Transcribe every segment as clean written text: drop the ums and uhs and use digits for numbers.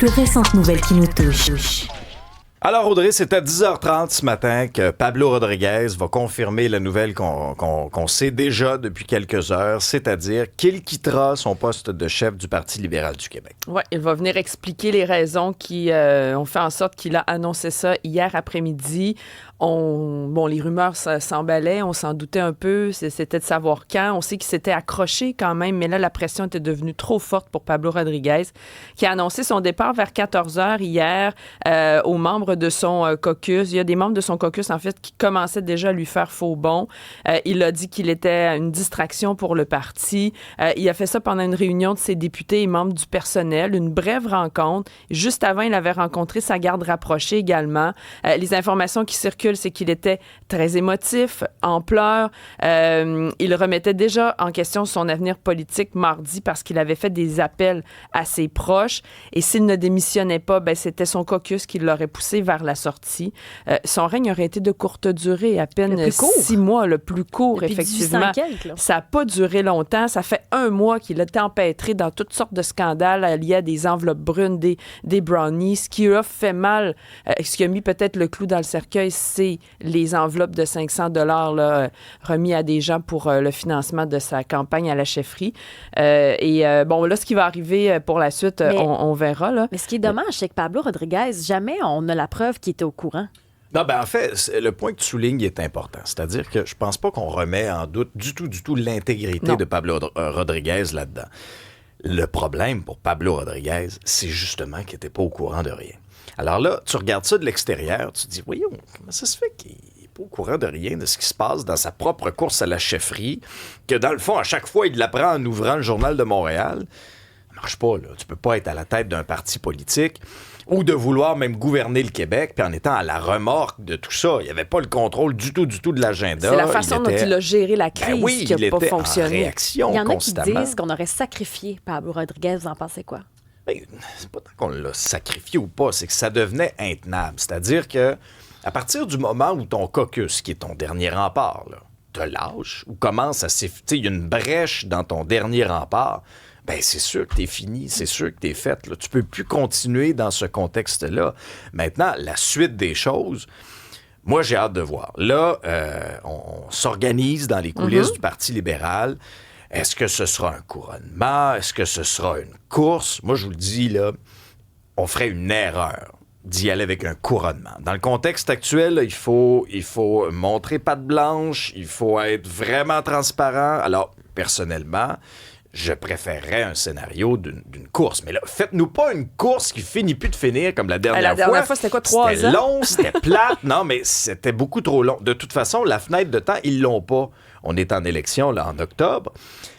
Plus récentes nouvelles qui nous touchent. Alors Audrey, c'est à 10h30 ce matin que Pablo Rodriguez va confirmer la nouvelle qu'on sait déjà depuis quelques heures, c'est-à-dire qu'il quittera son poste de chef du Parti libéral du Québec. Oui, il va venir expliquer les raisons qui ont fait en sorte qu'il a annoncé ça hier après-midi. Les rumeurs s'emballaient, on s'en doutait un peu, c'était de savoir quand. On sait qu'il s'était accroché quand même, mais là, la pression était devenue trop forte pour Pablo Rodriguez, qui a annoncé son départ vers 14h hier aux membres de son caucus. Il y a des membres de son caucus, en fait, qui commençaient déjà à lui faire faux bond. Il a dit qu'il était une distraction pour le parti. Il a fait ça pendant une réunion de ses députés et membres du personnel, une brève rencontre. Juste avant, il avait rencontré sa garde rapprochée également. Les informations qui circulent, c'est qu'il était très émotif, en pleurs. Il remettait déjà en question son avenir politique mardi parce qu'il avait fait des appels à ses proches. Et s'il ne démissionnait pas, c'était son caucus qui l'aurait poussé vers la sortie. Son règne aurait été de courte durée, à peine 6 mois, le plus court, depuis effectivement. Ça n'a pas duré longtemps. Ça fait 1 mois qu'il a été empêtré dans toutes sortes de scandales liés à des enveloppes brunes, des brownies. Ce qui a fait mal, ce qui a mis peut-être le clou dans le cercueil, c'est les enveloppes de 500 $ remis à des gens pour le financement de sa campagne à la chefferie. Là, ce qui va arriver pour la suite, on verra. Là. Mais ce qui est dommage, c'est que Pablo Rodriguez, jamais on a la preuve qu'il était au courant. Non, en fait, le point que tu soulignes est important. C'est-à-dire que je pense pas qu'on remet en doute du tout l'intégrité de Pablo Rodriguez là-dedans. Le problème pour Pablo Rodriguez, c'est justement qu'il n'était pas au courant de rien. Alors là, tu regardes ça de l'extérieur, tu te dis, voyons, comment ça se fait qu'il n'est pas au courant de rien de ce qui se passe dans sa propre course à la chefferie, que dans le fond, à chaque fois, il l'apprend en ouvrant le Journal de Montréal. Ça marche pas, là. Tu peux pas être à la tête d'un parti politique ou de vouloir même gouverner le Québec, puis en étant à la remorque de tout ça. Il n'y avait pas le contrôle du tout de l'agenda. C'est la façon dont il a géré la crise qui n'a pas fonctionné. En réaction il y en a constamment. qui disent qu'on aurait sacrifié Pablo Rodriguez. Vous en pensez quoi? C'est pas tant qu'on l'a sacrifié ou pas, c'est que ça devenait intenable. C'est-à-dire que à partir du moment où ton caucus, qui est ton dernier rempart, là, te lâche ou commence à s'effriter, il y a une brèche dans ton dernier rempart, c'est sûr que t'es fini, c'est sûr que t'es fait. Là. Tu peux plus continuer dans ce contexte-là. Maintenant, la suite des choses, moi, j'ai hâte de voir. Là, on s'organise dans les coulisses du Parti libéral. Est-ce que ce sera un couronnement? Est-ce que ce sera une course? Moi, je vous le dis, là, on ferait une erreur d'y aller avec un couronnement. Dans le contexte actuel, là, il faut montrer patte blanche, il faut être vraiment transparent. Alors, personnellement, je préférerais un scénario d'une course. Mais là, faites-nous pas une course qui finit plus de finir comme la dernière fois. La dernière fois, c'était quoi, 3 ans? C'était long, c'était plate. Non, mais c'était beaucoup trop long. De toute façon, la fenêtre de temps, ils l'ont pas. On est en élection, là, en octobre.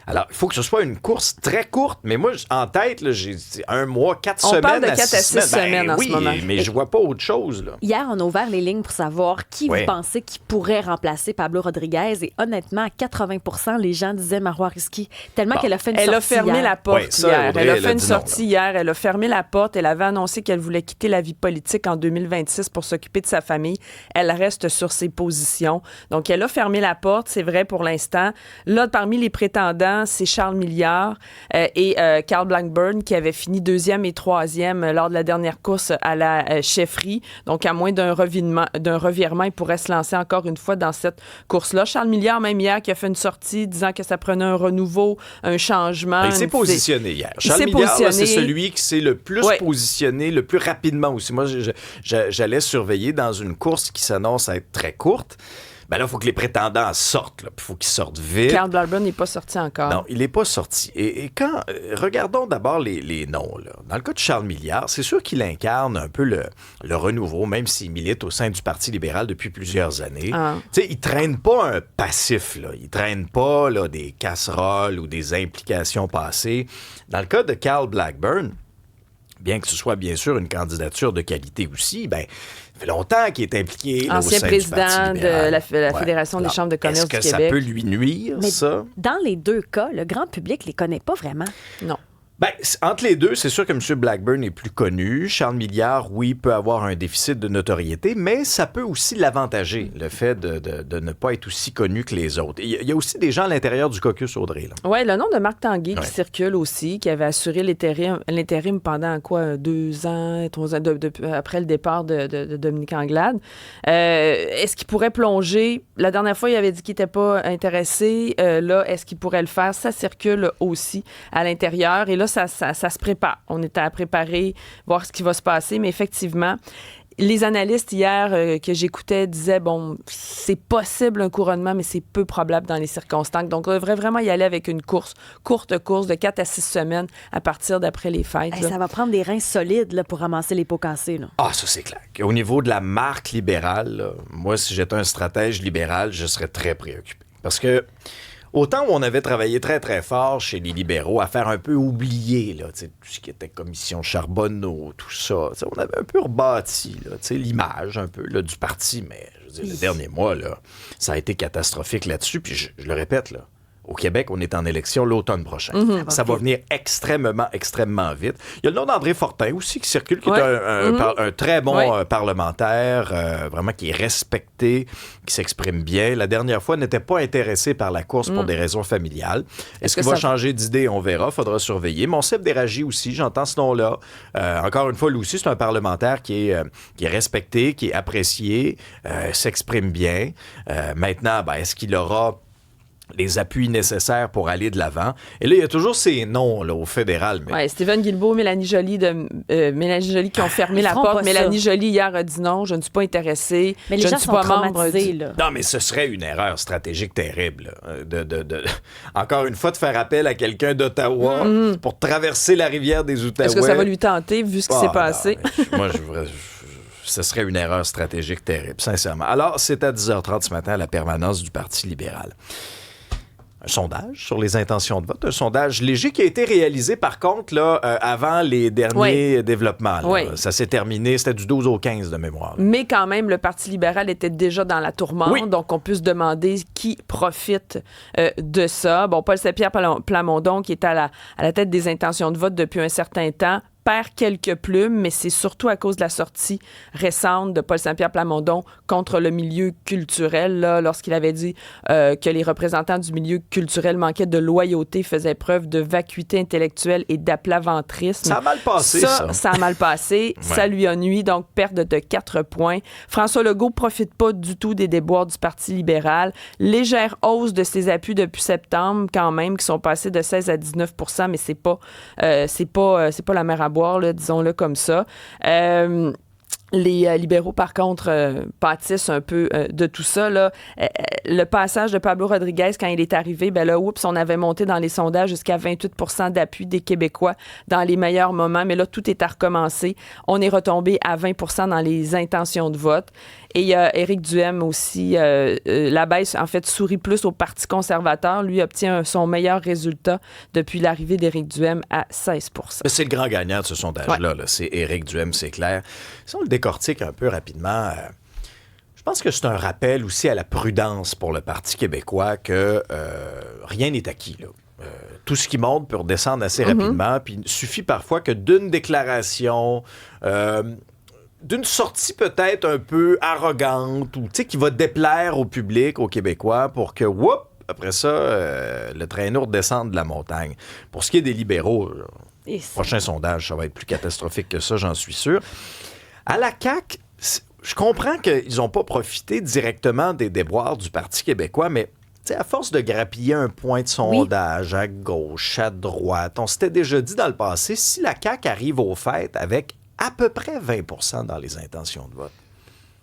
Alors, il faut que ce soit une course très courte. Mais moi, en tête, là, j'ai dit 1 mois, 4 semaines. On parle de 4 à 6 semaines en ce moment. Oui, mais je vois pas autre chose. Là. Hier, on a ouvert les lignes pour savoir qui vous pensez qui pourrait remplacer Pablo Rodriguez. Et honnêtement, à 80%, les gens disaient Marois Risky. Tellement qu'elle a fait une sortie. Elle a fermé hier. la porte ça, hier. Audrey, elle a fait une sortie non, hier. Elle a fermé la porte. Elle avait annoncé qu'elle voulait quitter la vie politique en 2026 pour s'occuper de sa famille. Elle reste sur ses positions. Donc, elle a fermé la porte. C'est vrai pour l'instant. Là, parmi les prétendants, c'est Charles Milliard et Carl Blackburn qui avait fini 2e et 3e lors de la dernière course à la chefferie. Donc, à moins d'un revirement, il pourrait se lancer encore une fois dans cette course-là. Charles Milliard, même hier, qui a fait une sortie disant que ça prenait un renouveau, un changement. Il s'est positionné hier. Charles Milliard, c'est celui qui s'est le plus positionné, le plus rapidement aussi. Moi, j'allais surveiller dans une course qui s'annonce à être très courte. Là, il faut que les prétendants sortent. Il faut qu'ils sortent vite. Carl Blackburn n'est pas sorti encore. Non, il n'est pas sorti. Et quand... regardons d'abord les noms. Là. Dans le cas de Charles Milliard, c'est sûr qu'il incarne un peu le renouveau, même s'il milite au sein du Parti libéral depuis plusieurs années. Tu sais, il ne traîne pas un passif. Là. Il ne traîne pas là, des casseroles ou des implications passées. Dans le cas de Carl Blackburn, bien que ce soit bien sûr une candidature de qualité aussi, ça fait longtemps qu'il est impliqué là, ancien au sein président du Parti libéral. de la Fédération des chambres de commerce du Québec. Est-ce que ça peut lui nuire, Mais ça? dans les deux cas, le grand public ne les connaît pas vraiment. Non. Ben, entre les deux, c'est sûr que M. Blackburn est plus connu. Charles Milliard, oui, peut avoir un déficit de notoriété, mais ça peut aussi l'avantager, le fait de ne pas être aussi connu que les autres. Il y a aussi des gens à l'intérieur du caucus Audrey. Oui, le nom de Marc Tanguay qui circule aussi, qui avait assuré l'intérim pendant 2 ans, 3 ans, après le départ de Dominique Anglade. Est-ce qu'il pourrait plonger? La dernière fois, il avait dit qu'il n'était pas intéressé. Là, est-ce qu'il pourrait le faire? Ça circule aussi à l'intérieur. Et là, ça se prépare. On était à préparer, voir ce qui va se passer. Mais effectivement, les analystes hier que j'écoutais disaient, bon, c'est possible un couronnement, mais c'est peu probable dans les circonstances. Donc, on devrait vraiment y aller avec une courte course de 4 à 6 semaines à partir d'après les fêtes. Ça va prendre des reins solides là, pour ramasser les pots cassés. Là. Ah, ça, c'est clair. Au niveau de la marque libérale, là, moi, si j'étais un stratège libéral, je serais très préoccupé. Parce que autant où on avait travaillé très, très fort chez les libéraux à faire un peu oublier là, tout ce qui était commission Charbonneau, tout ça, on avait un peu rebâti là, l'image un peu là, du parti, mais je veux dire, les derniers mois, là, ça a été catastrophique là-dessus. Puis je le répète, là, au Québec, on est en élection l'automne prochain. Ça va venir extrêmement, extrêmement vite. Il y a le nom d'André Fortin aussi qui circule, qui est un très bon parlementaire, vraiment qui est respecté, qui s'exprime bien. La dernière fois, n'était pas intéressé par la course pour des raisons familiales. Est-ce qu'il va changer d'idée? On verra. Faudra surveiller. Monsef Déragi aussi, j'entends ce nom-là. Encore une fois, lui aussi, c'est un parlementaire qui est respecté, qui est apprécié, s'exprime bien. Maintenant, est-ce qu'il aura les appuis nécessaires pour aller de l'avant? Et là, il y a toujours ces noms là, au fédéral. Mais... Oui, Stephen Guilbeault, Mélanie Joly qui ont fermé la porte. Mélanie Joly, hier, a dit non, je ne suis pas intéressée. Mais les gens sont traumatisés, là. Non, mais ce serait une erreur stratégique terrible. Encore une fois, de faire appel à quelqu'un d'Ottawa pour traverser la rivière des Outaouais. Est-ce que ça va lui tenter, vu ce qui s'est passé? Moi, ce serait une erreur stratégique terrible, sincèrement. Alors, c'est à 10h30 ce matin à la permanence du Parti libéral. Un sondage sur les intentions de vote, un sondage léger qui a été réalisé, par contre, là, avant les derniers développements. Là. Ça s'est terminé, c'était du 12 au 15 de mémoire. Là. Mais quand même, le Parti libéral était déjà dans la tourmente, donc on peut se demander qui profite de ça. Bon, Paul Saint-Pierre Plamondon, qui est à la tête des intentions de vote depuis un certain temps, perd quelques plumes, mais c'est surtout à cause de la sortie récente de Paul Saint-Pierre Plamondon contre le milieu culturel, là, lorsqu'il avait dit que les représentants du milieu culturel manquaient de loyauté, faisaient preuve de vacuité intellectuelle et d'aplaventrisme. Ça a mal passé, ça. Ça a mal passé. Ça lui a nui, donc perte de 4 points. François Legault profite pas du tout des déboires du Parti libéral. Légère hausse de ses appuis depuis septembre, quand même, qui sont passés de 16 à 19 %, mais c'est pas la mer à boire, là, disons-le comme ça. Les libéraux, par contre, pâtissent un peu de tout ça. Là. Le passage de Pablo Rodriguez, quand il est arrivé, on avait monté dans les sondages jusqu'à 28 % d'appui des Québécois dans les meilleurs moments. Mais là, tout est à recommencer. On est retombé à 20 % dans les intentions de vote. Et il y a Éric Duhem aussi. La baisse, en fait, sourit plus au Parti conservateur. Lui obtient son meilleur résultat depuis l'arrivée d'Éric Duhem à 16 %. C'est le grand gagnant de ce sondage-là. Là. C'est Éric Duhem, c'est clair. Si on le décortique un peu rapidement, je pense que c'est un rappel aussi à la prudence pour le Parti québécois que rien n'est acquis, là. Tout ce qui monte peut redescendre assez rapidement. Puis il suffit parfois que d'une déclaration... d'une sortie peut-être un peu arrogante ou qui va déplaire au public, aux Québécois, pour que, après ça, le traîneau redescende de la montagne. Pour ce qui est des libéraux, le prochain sondage, ça va être plus catastrophique que ça, j'en suis sûr. À la CAQ, je comprends qu'ils n'ont pas profité directement des déboires du Parti québécois, mais à force de grappiller un point de sondage à gauche, à droite, on s'était déjà dit dans le passé, si la CAQ arrive aux fêtes avec à peu près 20 % dans les intentions de vote.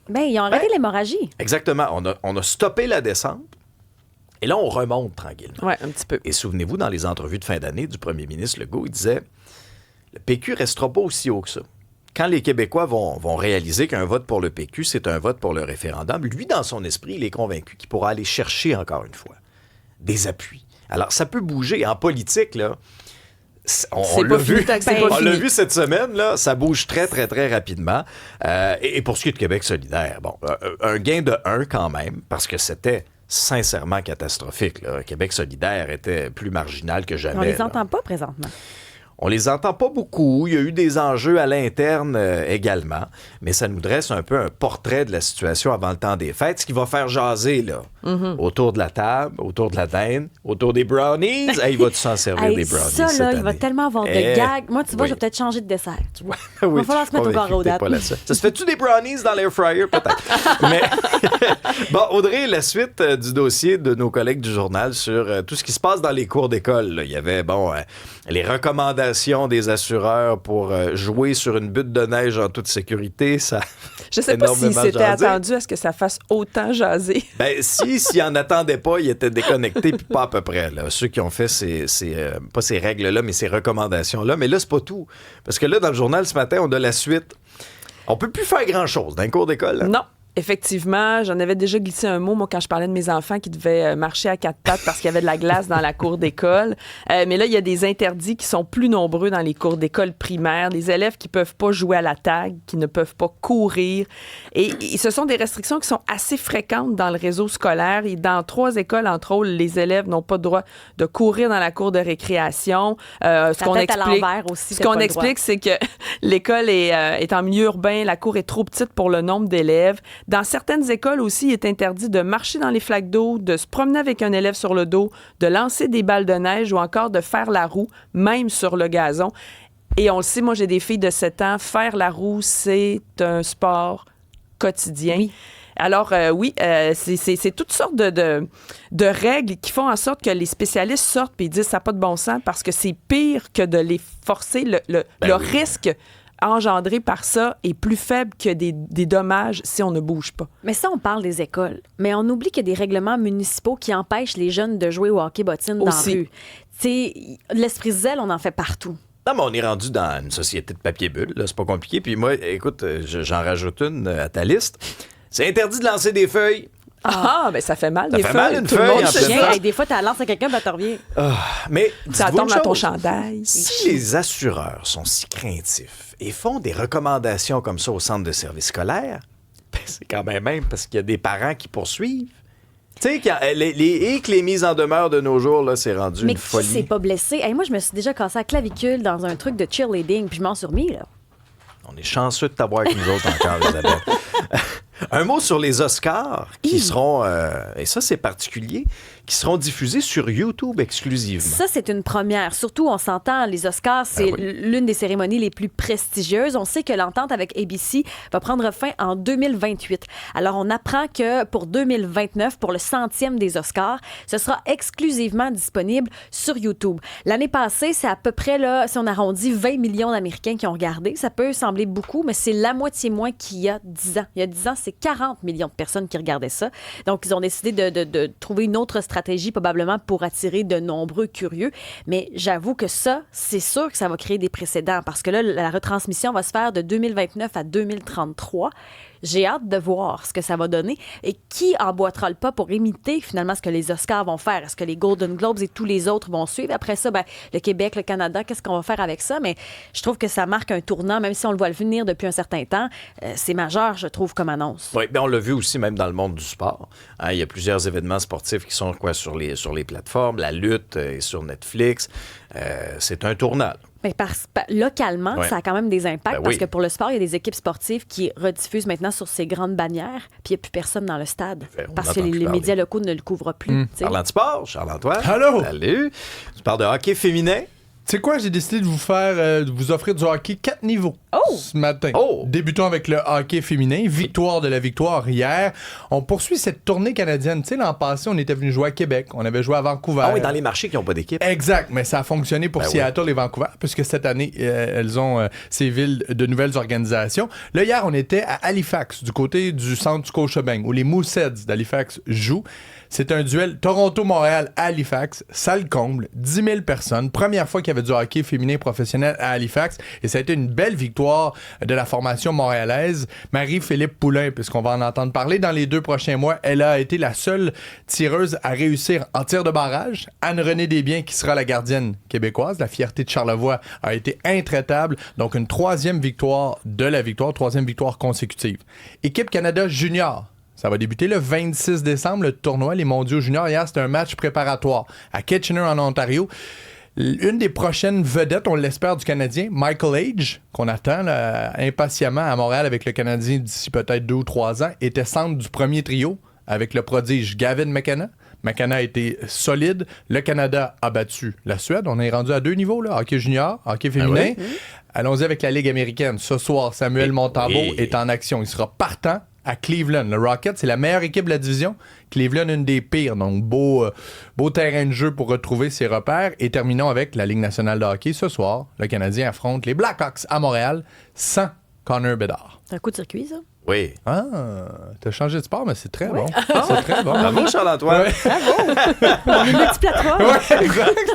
Bien, ils ont arrêté l'hémorragie. Exactement. On a stoppé la descente. Et là, on remonte tranquillement. Oui, un petit peu. Et souvenez-vous, dans les entrevues de fin d'année du premier ministre Legault, il disait « Le PQ ne restera pas aussi haut que ça. » Quand les Québécois vont réaliser qu'un vote pour le PQ, c'est un vote pour le référendum, lui, dans son esprit, il est convaincu qu'il pourra aller chercher, encore une fois, des appuis. Alors, ça peut bouger. En politique, là, on l'a vu cette semaine, là, ça bouge très, très, très rapidement. Et pour ce qui est de Québec solidaire, un gain de 1 quand même, parce que c'était sincèrement catastrophique. Là. Québec solidaire était plus marginal que jamais. On les entend pas présentement. On les entend pas beaucoup. Il y a eu des enjeux à l'interne également. Mais ça nous dresse un peu un portrait de la situation avant le temps des fêtes. Ce qui va faire jaser, là, autour de la table, autour de la dinde, autour des brownies. Hey, il va-tu s'en servir des brownies ça, cette là, année? il va tellement avoir de gags. Moi, tu vois, je vais peut-être changer de dessert. Tu vois. Oui, Il va falloir se mettre au carreau date. Ça se fait-tu des brownies dans l'air fryer? Peut-être. Mais bon, Audrey, la suite du dossier de nos collègues du journal sur tout ce qui se passe dans les cours d'école. Là. Il y avait, les recommandations des assureurs pour jouer sur une butte de neige en toute sécurité. Ça Je sais pas si énormément c'était jasé. attendu à ce que ça fasse autant jaser. Ben, s'ils n'en attendaient pas, ils étaient déconnectés, puis pas à peu près. Là. Ceux qui ont fait pas ces règles-là, mais ces recommandations-là. Mais là, c'est pas tout. Parce que là, dans le journal, ce matin, on a la suite. On peut plus faire grand-chose dans les cours d'école. Là. Non. Effectivement, j'en avais déjà glissé un mot, moi, quand je parlais de mes enfants qui devaient marcher à quatre pattes parce qu'il y avait de la glace dans la cour d'école. Mais là, il y a des interdits qui sont plus nombreux dans les cours d'école primaires. Des élèves qui peuvent pas jouer à la tag, qui ne peuvent pas courir. Et ce sont des restrictions qui sont assez fréquentes dans le réseau scolaire. Et dans 3 écoles, entre autres, les élèves n'ont pas le droit de courir dans la cour de récréation. Ce qu'on explique, c'est que l'école est en milieu urbain, la cour est trop petite pour le nombre d'élèves. Dans certaines écoles aussi, il est interdit de marcher dans les flaques d'eau, de se promener avec un élève sur le dos, de lancer des balles de neige ou encore de faire la roue, même sur le gazon. Et on le sait, moi, j'ai des filles de 7 ans. Faire la roue, c'est un sport quotidien. Oui. Alors, c'est toutes sortes de règles qui font en sorte que les spécialistes sortent et disent ça n'a pas de bon sens parce que c'est pire que de les forcer. Le risque engendré par ça est plus faible que des dommages si on ne bouge pas. Mais ça, on parle des écoles. Mais on oublie qu'il y a des règlements municipaux qui empêchent les jeunes de jouer au hockey-bottine dans la rue. T'sais, l'esprit zèle, on en fait partout. Non, mais on est rendu dans une société de papier bulle. Là, c'est pas compliqué. Puis moi, écoute, j'en rajoute une à ta liste. C'est interdit de lancer des feuilles. Ben ça fait mal, ça des fait feuilles. Mal, une tout feuille, le monde en pleine face. Des fois, tu la lances à quelqu'un, ben, t'en reviens. Mais ça tombe dans ton chandail. Si les assureurs sont si craintifs et font des recommandations comme ça au centre de service scolaire, ben c'est quand même parce qu'il y a des parents qui poursuivent. Tu sais, les mises en demeure de nos jours, là, c'est rendu une folie. Mais qui s'est pas blessé? Hey, moi, je me suis déjà cassé la clavicule dans un truc de cheerleading, puis je m'en suis remis, là. On est chanceux de t'avoir avec nous autres encore, Elisabeth. Un mot sur les Oscars qui seront, et ça c'est particulier, qui seront diffusés sur YouTube exclusivement. Ça, c'est une première. Surtout, on s'entend, les Oscars, c'est l'une des cérémonies les plus prestigieuses. On sait que l'entente avec ABC va prendre fin en 2028. Alors, on apprend que pour 2029, pour le 100e des Oscars, ce sera exclusivement disponible sur YouTube. L'année passée, c'est à peu près, là, si on arrondit, 20 millions d'Américains qui ont regardé. Ça peut sembler beaucoup, mais c'est la moitié moins qu'il y a 10 ans. Il y a 10 ans, c'est 40 millions de personnes qui regardaient ça. Donc, ils ont décidé de trouver une autre stratégie, probablement pour attirer de nombreux curieux. Mais j'avoue que ça, c'est sûr que ça va créer des précédents parce que là, la retransmission va se faire de 2029 à 2033. J'ai hâte de voir ce que ça va donner et qui emboîtera le pas pour imiter finalement ce que les Oscars vont faire. Est-ce que les Golden Globes et tous les autres vont suivre? Après ça, le Québec, le Canada, qu'est-ce qu'on va faire avec ça? Mais je trouve que ça marque un tournant, même si on le voit venir depuis un certain temps. C'est majeur, je trouve, comme annonce. Oui, bien on l'a vu aussi même dans le monde du sport. Hein, il y a plusieurs événements sportifs qui sont sur les plateformes. La lutte est sur Netflix. C'est un tournant. Mais localement, ça a quand même des impacts parce que pour le sport, il y a des équipes sportives qui rediffusent maintenant sur ces grandes bannières, puis il n'y a plus personne dans le stade parce que les médias locaux ne le couvrent plus. Parlant de sport, Charles-Antoine. Allô? Salut. Tu parles de hockey féminin? Tu sais quoi, j'ai décidé de vous offrir du hockey 4 niveaux ce matin. Débutons avec le hockey féminin. Victoire de la victoire hier. On poursuit cette tournée canadienne. Tu sais, l'an passé, on était venu jouer à Québec. On avait joué à Vancouver. Ah oui, dans les marchés qui n'ont pas d'équipe. Exact, mais ça a fonctionné pour Seattle et Vancouver, puisque cette année, elles ont ces villes de nouvelles organisations. Là, hier, on était à Halifax, du côté du centre du Scotiabank, où les Mooseheads d'Halifax jouent. C'est un duel Toronto-Montréal-Halifax, salle comble, 10 000 personnes. Première fois qu'il y avait du hockey féminin professionnel à Halifax. Et ça a été une belle victoire de la formation montréalaise. Marie-Philippe Poulain, puisqu'on va en entendre parler dans les 2 prochains mois, elle a été la seule tireuse à réussir en tir de barrage. Anne-Renée Desbiens, qui sera la gardienne québécoise, la fierté de Charlevoix, a été intraitable. Donc une 3e victoire de la victoire, 3e victoire consécutive. Équipe Canada junior. Ça va débuter le 26 décembre, le tournoi, les mondiaux juniors. Hier, c'était un match préparatoire à Kitchener, en Ontario. Une des prochaines vedettes, on l'espère, du Canadien, Michael Age, qu'on attend là, impatiemment à Montréal avec le Canadien d'ici peut-être 2 ou 3 ans, était centre du premier trio avec le prodige Gavin McKenna. McKenna a été solide. Le Canada a battu la Suède. On est rendu à 2 niveaux, là, hockey junior, hockey féminin. Ah oui? Allons-y avec la Ligue américaine. Ce soir, Samuel Montembeault est en action. Il sera partant à Cleveland. Le Rocket, c'est la meilleure équipe de la division. Cleveland, une des pires. Donc, beau terrain de jeu pour retrouver ses repères. Et terminons avec la Ligue nationale de hockey. Ce soir, le Canadien affronte les Blackhawks à Montréal sans Connor Bedard. C'est un coup de circuit, ça? Oui. Ah, t'as changé de sport, mais c'est très bon. C'est très bon. Bravo, Charles-Antoine. Ouais. Bravo! On est multiplateforme. Ouais, exact.